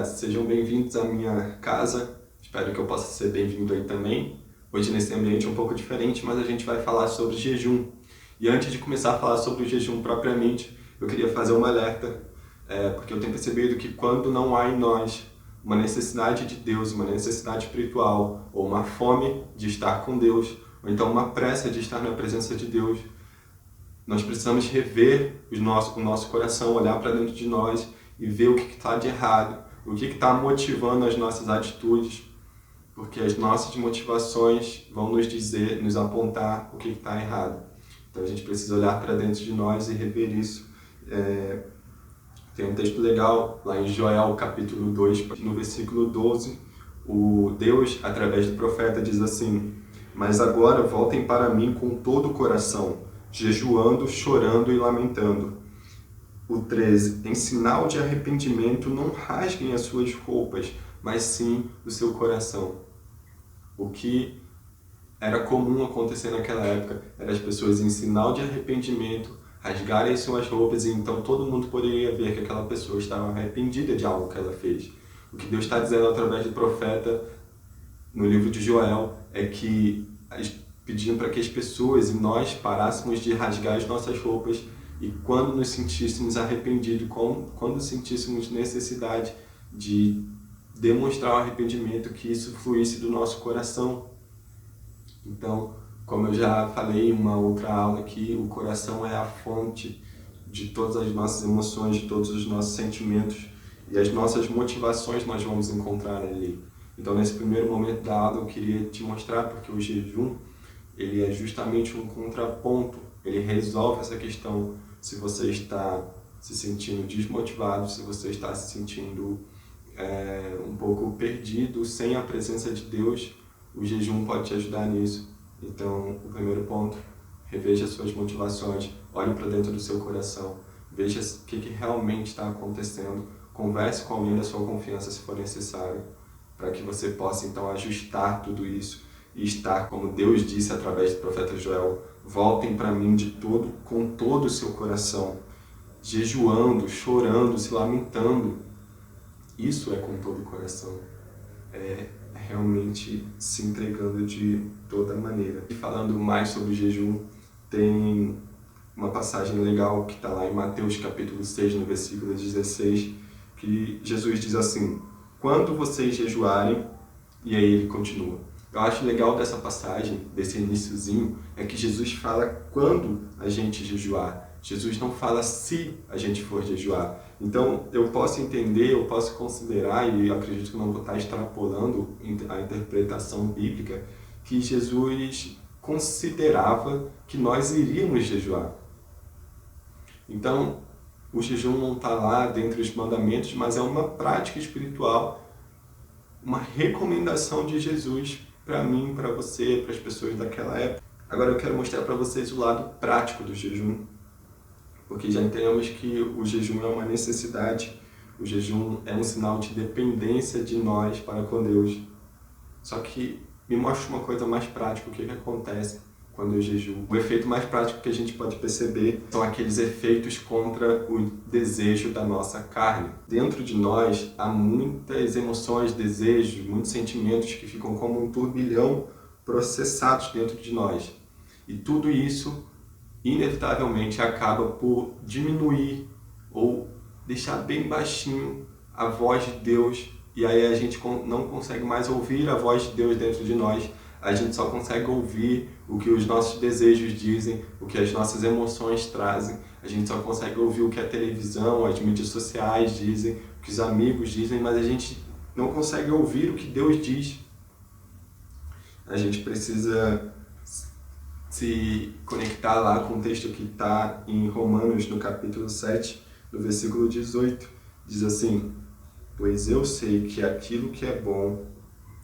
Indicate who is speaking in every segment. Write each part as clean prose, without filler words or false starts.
Speaker 1: sejam bem-vindos à minha casa. Espero que eu possa ser bem-vindo aí também. Hoje nesse ambiente um pouco diferente, mas a gente vai falar sobre jejum. E antes de começar a falar sobre o jejum propriamente, eu queria fazer um alerta, porque eu tenho percebido que quando não há em nós uma necessidade de Deus, uma necessidade espiritual, ou uma fome de estar com Deus, ou então uma pressa de estar na presença de Deus, nós precisamos rever o nosso coração, olhar para dentro de nós e ver o que está de errado, o que está motivando as nossas atitudes, porque as nossas motivações vão nos dizer, nos apontar o que está errado. Então a gente precisa olhar para dentro de nós e rever isso. Tem um texto legal lá em Joel, capítulo 2, no versículo 12, o Deus, através do profeta, diz assim: "Mas agora voltem para mim com todo o coração, jejuando, chorando e lamentando." O 13, em sinal de arrependimento, não rasguem as suas roupas, mas sim o seu coração. O que era comum acontecer naquela época era as pessoas, em sinal de arrependimento, rasgarem suas roupas, e então todo mundo poderia ver que aquela pessoa estava arrependida de algo que ela fez. O que Deus está dizendo através do profeta no livro de Joel é que pedindo para que as pessoas e nós parássemos de rasgar as nossas roupas, e quando nos sentíssemos arrependidos, quando sentíssemos necessidade de demonstrar o arrependimento, que isso fluísse do nosso coração. Então, como eu já falei em uma outra aula aqui, o coração é a fonte de todas as nossas emoções, de todos os nossos sentimentos, e as nossas motivações nós vamos encontrar ali. Então, nesse primeiro momento da aula, eu queria te mostrar porque o jejum, ele é justamente um contraponto, ele resolve essa questão. Se você está se sentindo desmotivado, se você está se sentindo um pouco perdido, sem a presença de Deus, o jejum pode te ajudar nisso. Então, o primeiro ponto, reveja suas motivações, olhe para dentro do seu coração, veja o que realmente está acontecendo, converse com alguém da sua confiança se for necessário, para que você possa então ajustar tudo isso e estar, como Deus disse através do profeta Joel: voltem para mim com todo o seu coração, jejuando, chorando, se lamentando. Isso é com todo o coração, é realmente se entregando de toda maneira. E falando mais sobre o jejum, tem uma passagem legal que está lá em Mateus capítulo 6, no versículo 16, que Jesus diz assim: "Quando vocês jejuarem", e aí ele continua. Eu acho legal dessa passagem, desse iniciozinho, é que Jesus fala quando a gente jejuar. Jesus não fala se a gente for jejuar. Então, eu posso entender, eu posso considerar, e eu acredito que não vou estar extrapolando a interpretação bíblica, que Jesus considerava que nós iríamos jejuar. Então, o jejum não está lá dentre os mandamentos, mas é uma prática espiritual, uma recomendação de Jesus para mim, para você, para as pessoas daquela época. Agora eu quero mostrar para vocês o lado prático do jejum, porque já entendemos que o jejum é uma necessidade, o jejum é um sinal de dependência de nós para com Deus. Só que me mostra uma coisa mais prática, o que acontece quando eu jejuo. O efeito mais prático que a gente pode perceber são aqueles efeitos contra o desejo da nossa carne. Dentro de nós há muitas emoções, desejos, muitos sentimentos que ficam como um turbilhão processados dentro de nós. E tudo isso, inevitavelmente, acaba por diminuir ou deixar bem baixinho a voz de Deus, e aí a gente não consegue mais ouvir a voz de Deus dentro de nós. A gente só consegue ouvir o que os nossos desejos dizem, o que as nossas emoções trazem. A gente só consegue ouvir o que a televisão, as mídias sociais dizem, o que os amigos dizem, mas a gente não consegue ouvir o que Deus diz. A gente precisa se conectar lá com o texto que está em Romanos, no capítulo 7, no versículo 18. Diz assim: "Pois eu sei que aquilo que é bom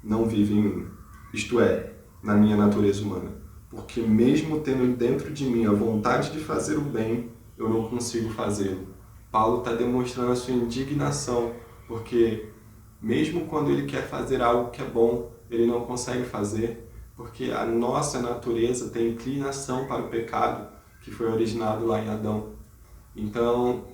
Speaker 1: não vive em mim, isto é, na minha natureza humana. Porque mesmo tendo dentro de mim a vontade de fazer o bem, eu não consigo fazê-lo." Paulo está demonstrando a sua indignação, porque mesmo quando ele quer fazer algo que é bom, ele não consegue fazer, porque a nossa natureza tem inclinação para o pecado, que foi originado lá em Adão. Então,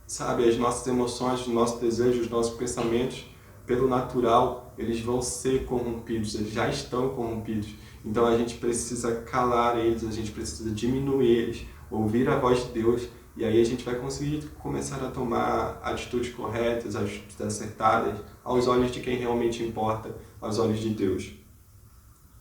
Speaker 1: sabe, as nossas emoções, os nossos desejos, os nossos pensamentos, pelo natural, eles vão ser corrompidos, eles já estão corrompidos. Então a gente precisa calar eles, a gente precisa diminuir eles, ouvir a voz de Deus, e aí a gente vai conseguir começar a tomar atitudes corretas, atitudes acertadas, aos olhos de quem realmente importa, aos olhos de Deus.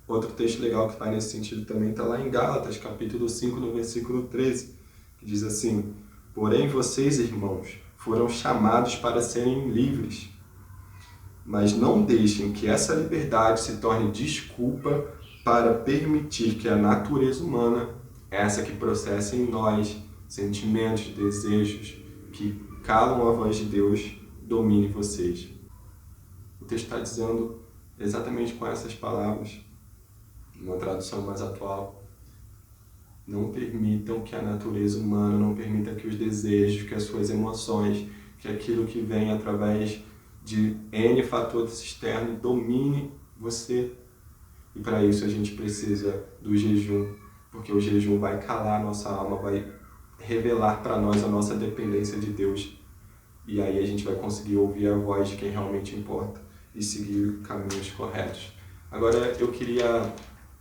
Speaker 1: Outro texto legal que vai nesse sentido também está lá em Gálatas, capítulo 5, no versículo 13, que diz assim: porém vocês, irmãos, foram chamados para serem livres, mas não deixem que essa liberdade se torne desculpa para permitir que a natureza humana, essa que processa em nós sentimentos, desejos, que calam a voz de Deus, domine vocês. O texto está dizendo exatamente com essas palavras, numa tradução mais atual: não permitam que a natureza humana, não permita que os desejos, que as suas emoções, que aquilo que vem através de N fatores externos domine você. E para isso a gente precisa do jejum, porque o jejum vai calar a nossa alma, vai revelar para nós a nossa dependência de Deus. E aí a gente vai conseguir ouvir a voz de quem realmente importa e seguir caminhos corretos. Agora eu queria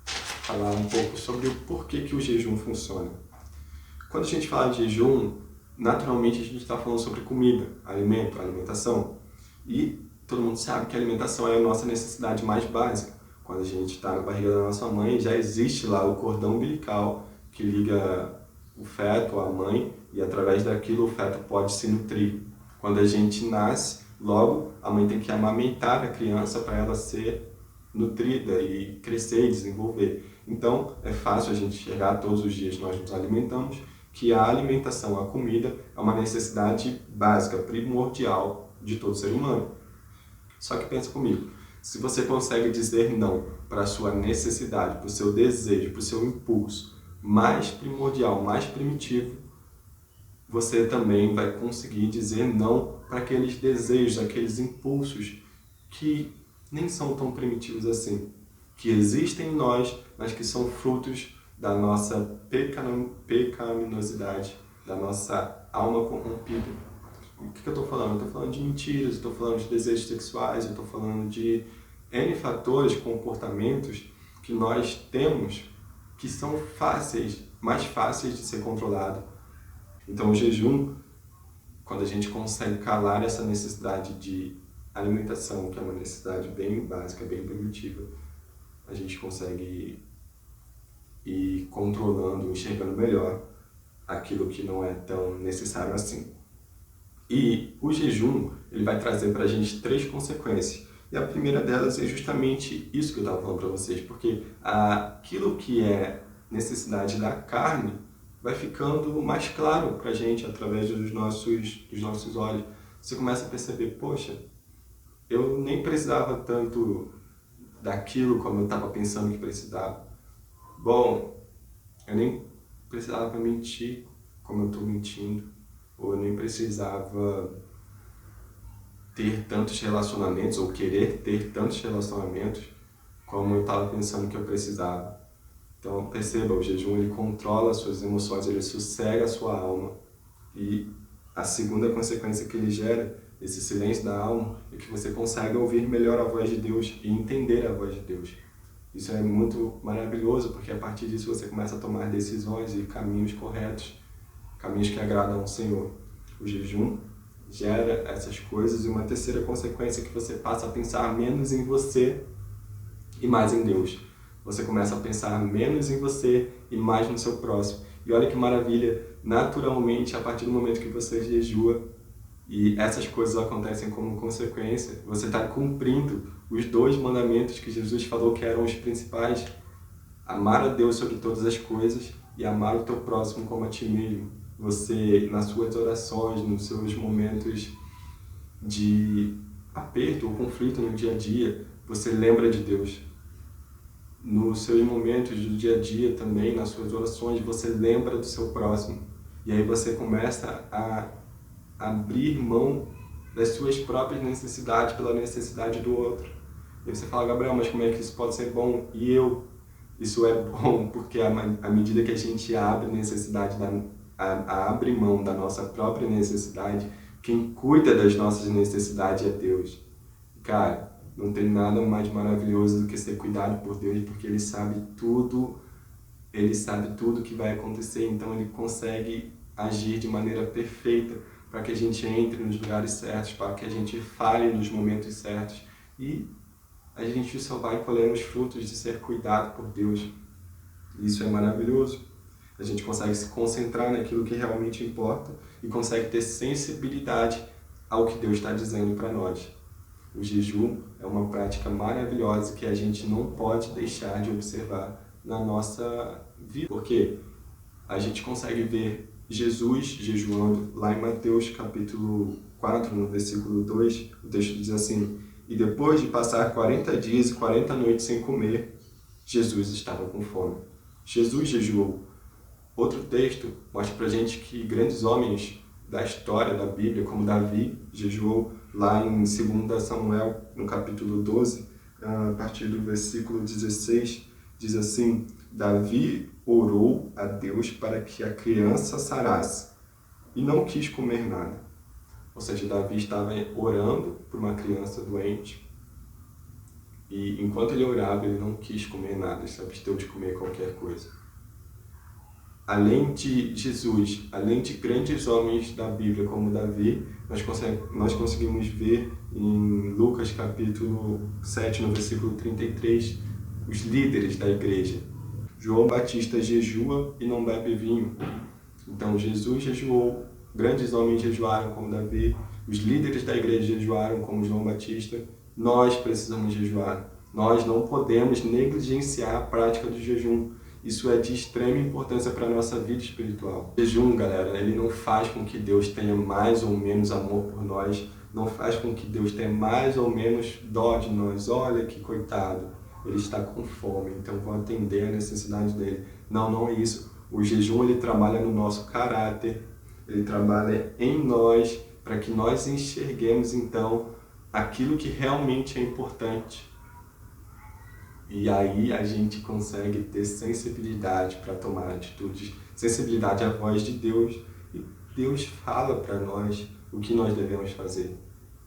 Speaker 1: falar um pouco sobre o porquê que o jejum funciona. Quando a gente fala de jejum, naturalmente a gente está falando sobre comida, alimento, alimentação. E todo mundo sabe que a alimentação é a nossa necessidade mais básica. Quando a gente está na barriga da nossa mãe, já existe lá o cordão umbilical que liga o feto à mãe, e através daquilo o feto pode se nutrir. Quando a gente nasce, logo a mãe tem que amamentar a criança para ela ser nutrida e crescer e desenvolver. Então é fácil a gente chegar todos os dias, nós nos alimentamos, que a alimentação, a comida, é uma necessidade básica, primordial de todo ser humano. Só que pensa comigo, se você consegue dizer não para a sua necessidade, para o seu desejo, para o seu impulso mais primordial, mais primitivo, você também vai conseguir dizer não para aqueles desejos, aqueles impulsos que nem são tão primitivos assim, que existem em nós, mas que são frutos da nossa pecaminosidade, da nossa alma corrompida. O que eu estou falando? Eu estou falando de mentiras, eu estou falando de desejos sexuais, eu estou falando de N fatores, comportamentos que nós temos que são fáceis, mais fáceis de ser controlado. Então o jejum, quando a gente consegue calar essa necessidade de alimentação, que é uma necessidade bem básica, bem primitiva, a gente consegue ir controlando, enxergando melhor aquilo que não é tão necessário assim. E o jejum, ele vai trazer para a gente 3 consequências. E a primeira delas é justamente isso que eu estava falando para vocês, porque aquilo que é necessidade da carne vai ficando mais claro para a gente através dos nossos olhos. Você começa a perceber, poxa, eu nem precisava tanto daquilo como eu estava pensando que precisava. Bom, eu nem precisava mentir como eu estou mentindo. Ou eu nem precisava ter tantos relacionamentos, ou querer ter tantos relacionamentos como eu estava pensando que eu precisava. Então perceba, o jejum ele controla as suas emoções, ele sossega a sua alma. E a segunda consequência que ele gera, esse silêncio da alma, é que você consegue ouvir melhor a voz de Deus e entender a voz de Deus. Isso é muito maravilhoso, porque a partir disso você começa a tomar decisões e caminhos corretos, caminhos que agradam ao Senhor. O jejum gera essas coisas, e uma terceira consequência é que você passa a pensar menos em você e mais em Deus. Você começa a pensar menos em você e mais no seu próximo. E olha que maravilha, naturalmente, a partir do momento que você jejua e essas coisas acontecem como consequência, você está cumprindo os 2 mandamentos que Jesus falou que eram os principais: amar a Deus sobre todas as coisas e amar o teu próximo como a ti mesmo. Você, nas suas orações, nos seus momentos de aperto ou conflito no dia a dia, você lembra de Deus. Nos seus momentos do dia a dia também, nas suas orações, você lembra do seu próximo. E aí você começa a abrir mão das suas próprias necessidades pela necessidade do outro. E você fala, Gabriel, mas como é que isso pode ser bom? E isso é bom porque à medida que a gente abre a abrir mão da nossa própria necessidade, quem cuida das nossas necessidades é Deus. Cara, não tem nada mais maravilhoso do que ser cuidado por Deus, porque Ele sabe tudo que vai acontecer, então Ele consegue agir de maneira perfeita para que a gente entre nos lugares certos, para que a gente fale nos momentos certos e a gente só vai colher os frutos de ser cuidado por Deus. Isso é maravilhoso. A gente consegue se concentrar naquilo que realmente importa e consegue ter sensibilidade ao que Deus está dizendo para nós. O jejum é uma prática maravilhosa que a gente não pode deixar de observar na nossa vida. Porque a gente consegue ver Jesus jejuando lá em Mateus capítulo 4, no versículo 2, o texto diz assim: e depois de passar 40 dias e 40 noites sem comer, Jesus estava com fome. Jesus jejuou. Outro texto mostra pra gente que grandes homens da história da Bíblia, como Davi, jejuou lá em 2 Samuel, no capítulo 12, a partir do versículo 16, diz assim: Davi orou a Deus para que a criança sarasse e não quis comer nada. Ou seja, Davi estava orando por uma criança doente e enquanto ele orava, ele não quis comer nada, ele se absteve de comer qualquer coisa. Além de Jesus, além de grandes homens da Bíblia como Davi, nós conseguimos ver em Lucas capítulo 7, no versículo 33, os líderes da igreja. João Batista jejua e não bebe vinho. Então Jesus jejuou, grandes homens jejuaram como Davi, os líderes da igreja jejuaram como João Batista. Nós precisamos jejuar. Nós não podemos negligenciar a prática do jejum. Isso é de extrema importância para a nossa vida espiritual. O jejum, galera, ele não faz com que Deus tenha mais ou menos amor por nós, não faz com que Deus tenha mais ou menos dó de nós. Olha que coitado, ele está com fome, então vou atender a necessidade dele. Não, não é isso. O jejum, ele trabalha no nosso caráter, ele trabalha em nós, para que nós enxerguemos, então, aquilo que realmente é importante. E aí a gente consegue ter sensibilidade para tomar atitudes, sensibilidade à voz de Deus. E Deus fala para nós o que nós devemos fazer.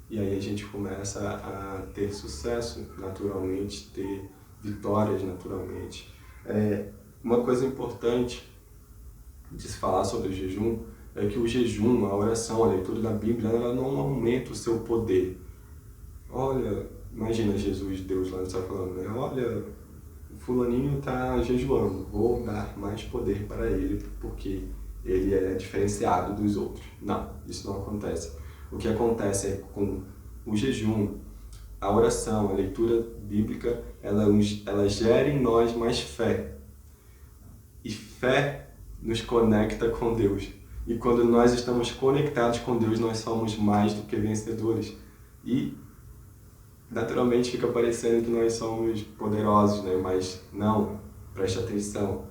Speaker 1: E aí a gente começa a ter sucesso naturalmente, ter vitórias naturalmente. Uma coisa importante de se falar sobre o jejum é que o jejum, a oração, a leitura da Bíblia, ela não aumenta o seu poder. Olha, imagina Jesus, Deus lá no céu falando, né? Olha, o fulaninho está jejuando, vou dar mais poder para ele porque ele é diferenciado dos outros. Não, isso não acontece. O que acontece é com o jejum, a oração, a leitura bíblica, ela gera em nós mais fé. E fé nos conecta com Deus. E quando nós estamos conectados com Deus, nós somos mais do que vencedores. E naturalmente fica parecendo que nós somos poderosos, né? Mas não, preste atenção.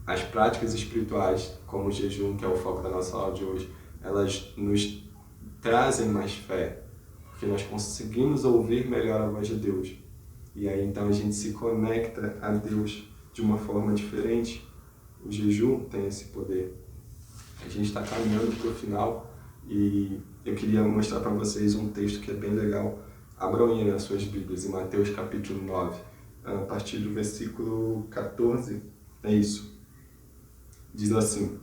Speaker 1: As práticas espirituais, como o jejum, que é o foco da nossa aula de hoje, elas nos trazem mais fé, porque nós conseguimos ouvir melhor a voz de Deus. E aí então a gente se conecta a Deus de uma forma diferente. O jejum tem esse poder. A gente está caminhando para o final e eu queria mostrar para vocês um texto que é bem legal. Abram aí nas suas Bíblias, em Mateus capítulo 9, a partir do versículo 14, é isso. Diz assim: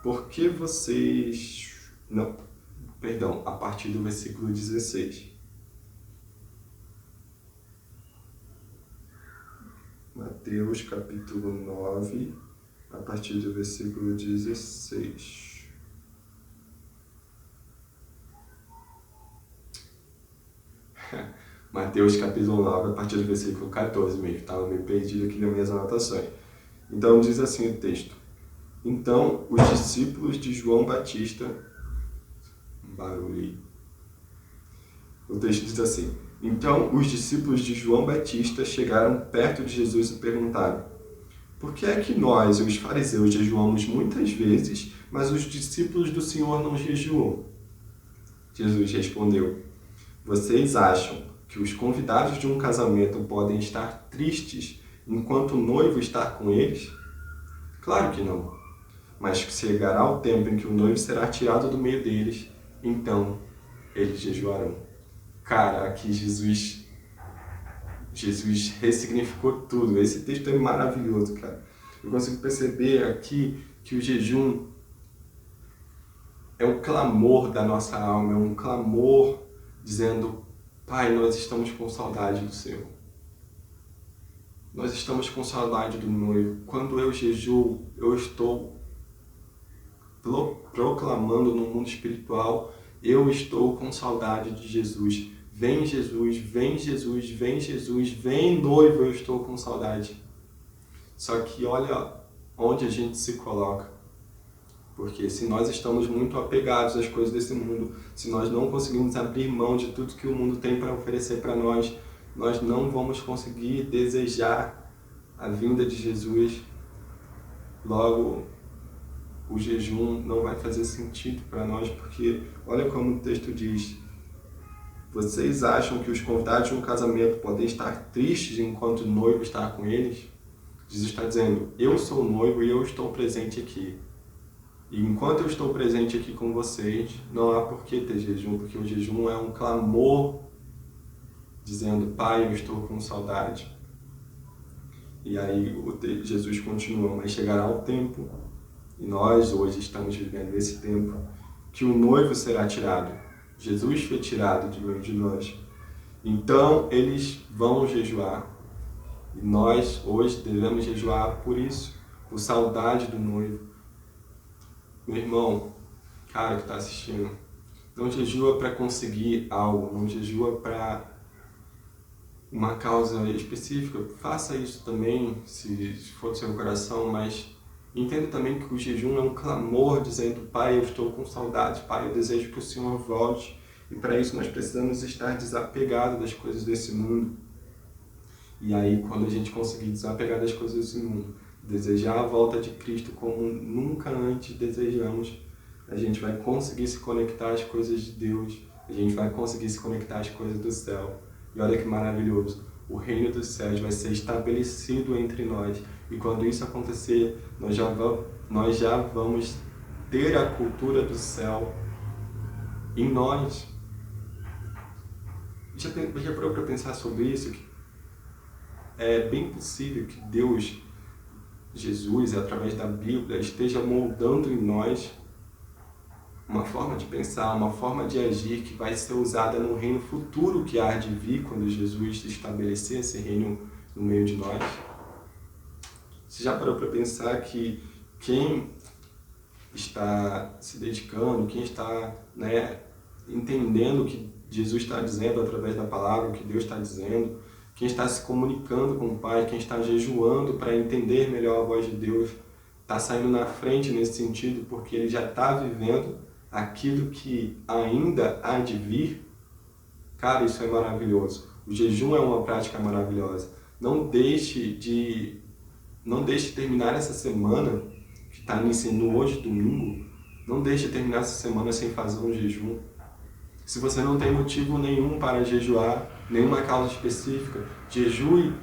Speaker 1: por que vocês... Não, perdão, a partir do versículo 16. Mateus capítulo 9, a partir do versículo 16. Mateus capítulo 9, a partir do versículo 14 mesmo. Estava meio perdido aqui nas minhas anotações. Então diz assim o texto: então os discípulos de João Batista... barulho aí. O texto diz assim: então os discípulos de João Batista chegaram perto de Jesus e perguntaram: por que é que nós, os fariseus, jejuamos muitas vezes, mas os discípulos do Senhor não jejuam? Jesus respondeu: vocês acham que os convidados de um casamento podem estar tristes enquanto o noivo está com eles? Claro que não. Mas chegará o tempo em que o noivo será tirado do meio deles, então eles jejuarão. Cara, aqui Jesus ressignificou tudo. Esse texto é maravilhoso, cara. Eu consigo perceber aqui que o jejum é um clamor da nossa alma, é um clamor dizendo: Pai, nós estamos com saudade do Senhor. Nós estamos com saudade do noivo. Quando eu jejuo, eu estou proclamando no mundo espiritual: eu estou com saudade de Jesus. Vem Jesus, vem Jesus, vem Jesus, vem noivo, eu estou com saudade. Só que olha onde a gente se coloca. Porque se nós estamos muito apegados às coisas desse mundo, se nós não conseguimos abrir mão de tudo que o mundo tem para oferecer para nós, nós não vamos conseguir desejar a vinda de Jesus. Logo, o jejum não vai fazer sentido para nós, porque olha como o texto diz: vocês acham que os convidados de um casamento podem estar tristes enquanto o noivo está com eles? Jesus está dizendo: eu sou o noivo e eu estou presente aqui. E enquanto eu estou presente aqui com vocês, não há por que ter jejum, porque o jejum é um clamor dizendo: Pai, eu estou com saudade. E aí Jesus continua: mas chegará o tempo, e nós hoje estamos vivendo esse tempo, que o noivo será tirado. Jesus foi tirado de meio de nós. Então eles vão jejuar. E nós hoje devemos jejuar por isso, por saudade do noivo. Meu irmão, cara que está assistindo, não jejua para conseguir algo, não jejua para uma causa específica. Faça isso também, se for do seu coração, mas entenda também que o jejum é um clamor dizendo: Pai, eu estou com saudade, Pai, eu desejo que o Senhor volte. E para isso nós precisamos estar desapegados das coisas desse mundo. E aí, quando a gente conseguir desapegar das coisas desse mundo, desejar a volta de Cristo como nunca antes desejamos, a gente vai conseguir se conectar às coisas de Deus, a gente vai conseguir se conectar às coisas do céu. E olha que maravilhoso, o reino dos céus vai ser estabelecido entre nós. E quando isso acontecer, nós já vamos ter a cultura do céu em nós. Já parou para pensar sobre isso? Que é bem possível que Deus, Jesus, através da Bíblia, esteja moldando em nós uma forma de pensar, uma forma de agir que vai ser usada no reino futuro que há de vir quando Jesus estabelecer esse reino no meio de nós. Você já parou para pensar que quem está se dedicando, quem está entendendo o que Jesus está dizendo através da palavra, o que Deus está dizendo, quem está se comunicando com o Pai, quem está jejuando para entender melhor a voz de Deus, está saindo na frente nesse sentido, porque ele já está vivendo aquilo que ainda há de vir? Cara, isso é maravilhoso. O jejum é uma prática maravilhosa. Não deixe terminar essa semana, que está iniciando hoje, domingo, não deixe terminar essa semana sem fazer um jejum. Se você não tem motivo nenhum para jejuar, nenhuma causa específica, jejue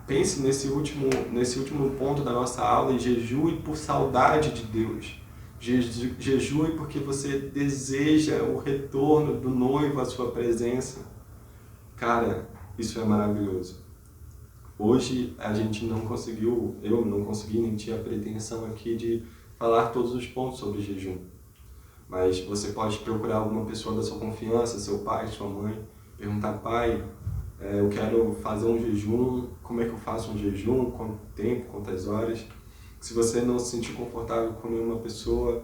Speaker 1: pense nesse último ponto da nossa aula e jejue por saudade de Deus. Jejue porque você deseja o retorno do noivo à sua presença. Cara, isso é maravilhoso. Hoje eu não consegui, nem tinha a pretensão aqui de falar todos os pontos sobre jejum. Mas você pode procurar alguma pessoa da sua confiança, seu pai, sua mãe, perguntar: pai, eu quero fazer um jejum, como é que eu faço um jejum, quanto tempo, quantas horas? Se você não se sentir confortável com nenhuma pessoa,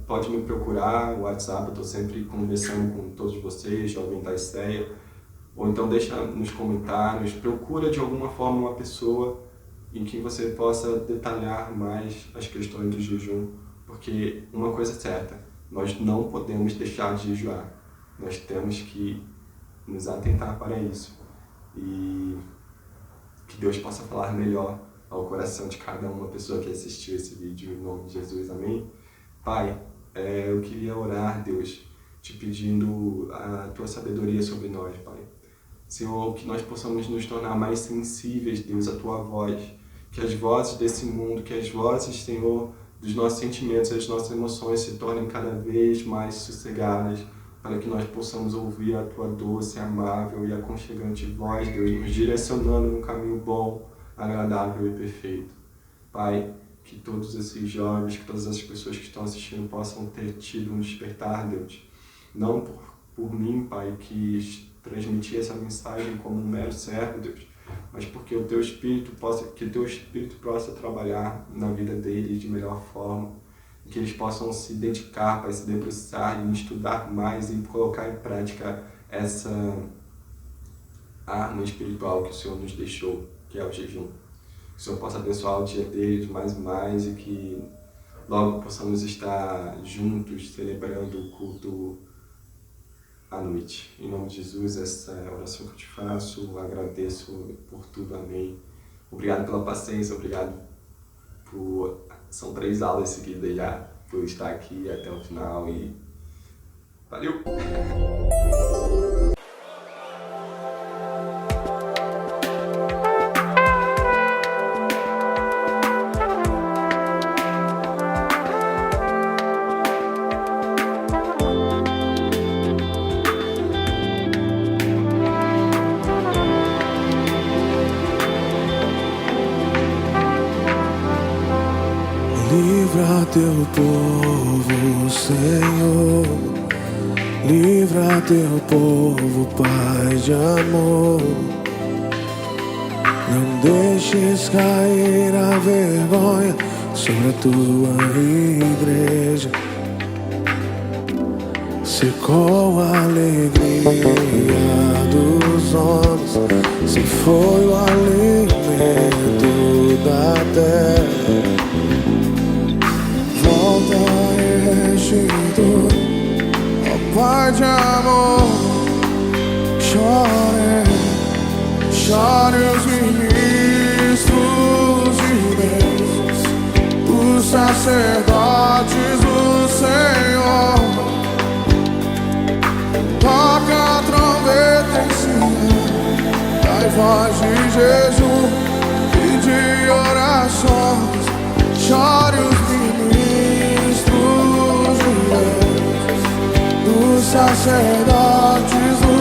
Speaker 1: pode me procurar, o WhatsApp, eu estou sempre conversando com todos vocês, Jovem da Esteia, ou então deixa nos comentários, procura de alguma forma uma pessoa em que você possa detalhar mais as questões do jejum, porque uma coisa é certa: nós não podemos deixar de jejuar, nós temos que nos atentar para isso. E que Deus possa falar melhor ao coração de cada uma pessoa que assistiu esse vídeo, em nome de Jesus, amém? Pai, eu queria orar, Deus, te pedindo a tua sabedoria sobre nós, Pai. Senhor, que nós possamos nos tornar mais sensíveis, Deus, à tua voz, Que as vozes desse mundo, que as vozes, Senhor, dos nossos sentimentos, as nossas emoções se tornem cada vez mais sossegadas, para que nós possamos ouvir a Tua doce, amável e aconchegante voz, Deus, nos direcionando num caminho bom, agradável e perfeito. Pai, que todos esses jovens, que todas as pessoas que estão assistindo possam ter tido um despertar, Deus. Não por mim, Pai, que transmiti essa mensagem como um mero servo, Deus, mas porque o Teu Espírito possa trabalhar na vida deles de melhor forma, e que eles possam se dedicar, Pai, se debruçar e estudar mais e colocar em prática essa arma espiritual que o Senhor nos deixou, que é o jejum. Que o Senhor possa abençoar o dia deles mais e mais, e que logo possamos estar juntos celebrando o culto à noite. Em nome de Jesus, essa é a oração que eu te faço, agradeço por tudo, amém. Obrigado pela paciência, obrigado por... São 3 aulas seguidas já, por estar aqui até o final e... Valeu!
Speaker 2: Livra teu povo, Senhor, livra teu povo, Pai de amor. Não deixes cair a vergonha sobre a tua igreja. Se com a alegria dos homens se foi o alimento da terra, volta e restitui, ó Pai de amor. Chore os ministros de Deus, os sacerdotes do Senhor. Toca a trombeta em Sião, dai voz de jejum e de orações. Chore os ministros de Deus, os sacerdotes do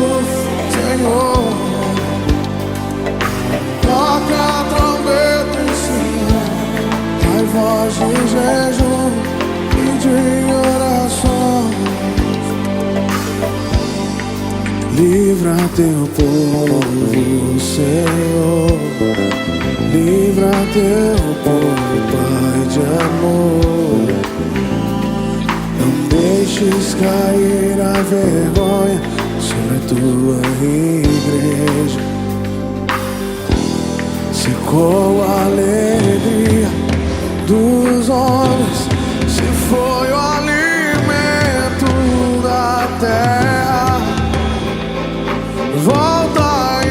Speaker 2: Senhor. Toca a trombeta em Sião, dai voz de jejum e de orações. Livra teu povo, Senhor, livra teu povo, Pai de amor. Não deixes cair a vergonha sobre a tua igreja. Se com a alegria dos homens se foi o alimento da terra, volta e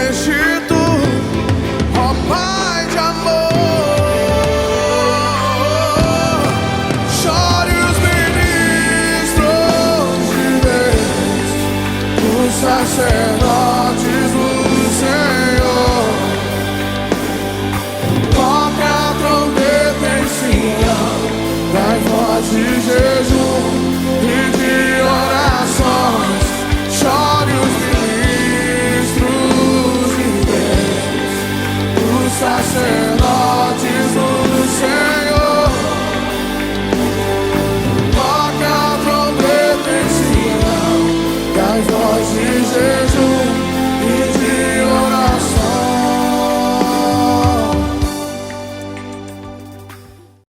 Speaker 2: restitui, ó Pai de amor. Chore os ministros de Deus, os sacerdotes